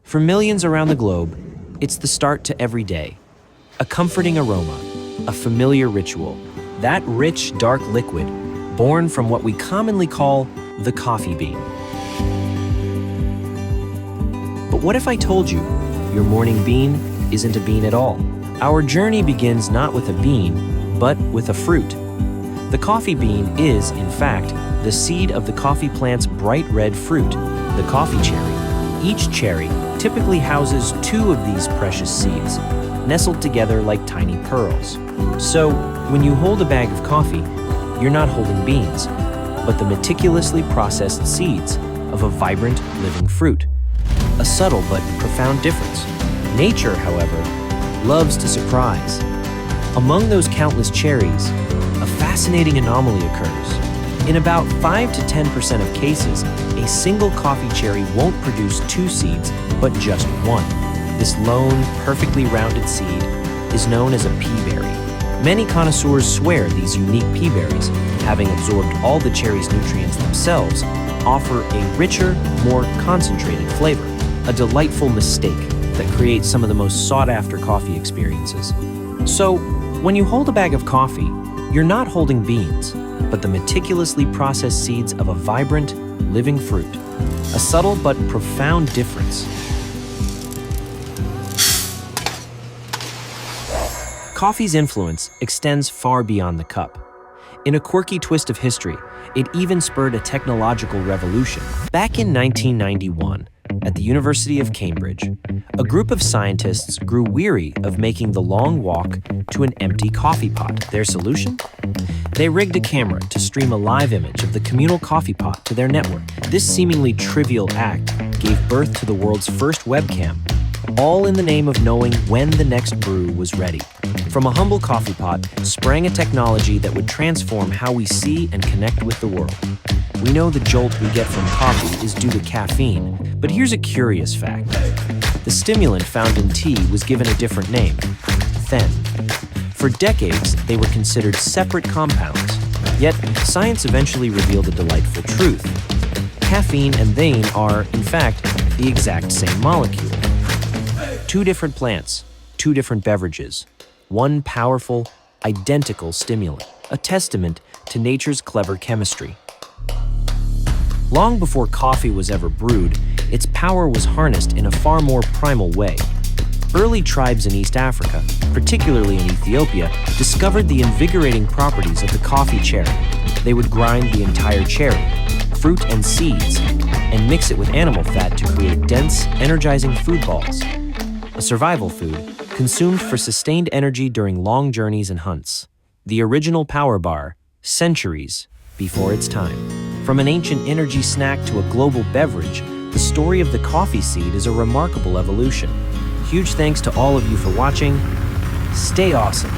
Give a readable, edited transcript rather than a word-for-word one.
For millions around the globe, it's the start to every day. A comforting aroma, a familiar ritual, that rich, dark liquid born from what we commonly call the coffee bean. But what if I told you your morning bean isn't a bean at all? Our journey begins not with a bean, but with a fruit. The coffee bean is, in fact, the seed of the coffee plant's bright red fruit, the coffee cherry. Each cherry typically houses 2 of these precious seeds, nestled together like tiny pearls. So, when you hold a bag of coffee, you're not holding beans, but the meticulously processed seeds of a vibrant, living fruit. A subtle but profound difference. Nature, however, loves to surprise. Among those countless cherries, a fascinating anomaly occurs. In about 5 to 10% of cases, a single coffee cherry won't produce 2 seeds, but just 1. This lone, perfectly rounded seed is known as a peaberry. Many connoisseurs swear these unique peaberries, having absorbed all the cherry's nutrients themselves, offer a richer, more concentrated flavor, a delightful mistake that creates some of the most sought-after coffee experiences. So, when you hold a bag of coffee, you're not holding beans, but the meticulously processed seeds of a vibrant, living fruit. A subtle but profound difference. Coffee's influence extends far beyond the cup. In a quirky twist of history, it even spurred a technological revolution. Back in 1991, at the University of Cambridge, a group of scientists grew weary of making the long walk to an empty coffee pot. Their solution? They rigged a camera to stream a live image of the communal coffee pot to their network. This seemingly trivial act gave birth to the world's first webcam, all in the name of knowing when the next brew was ready. From a humble coffee pot sprang a technology that would transform how we see and connect with the world. We know the jolt we get from coffee is due to caffeine, but here's a curious fact. The stimulant found in tea was given a different name, theine. For decades, they were considered separate compounds, yet science eventually revealed a delightful truth. Caffeine and theine are, in fact, the exact same molecule. 2 different plants, 2 different beverages, 1 powerful, identical stimulant, a testament to nature's clever chemistry. Long before coffee was ever brewed, its power was harnessed in a far more primal way. Early tribes in East Africa, particularly in Ethiopia, discovered the invigorating properties of the coffee cherry. They would grind the entire cherry, fruit and seeds, and mix it with animal fat to create dense, energizing food balls. A survival food, consumed for sustained energy during long journeys and hunts. The original power bar, centuries before its time. From an ancient energy snack to a global beverage, the story of the coffee seed is a remarkable evolution. Huge thanks to all of you for watching. Stay awesome.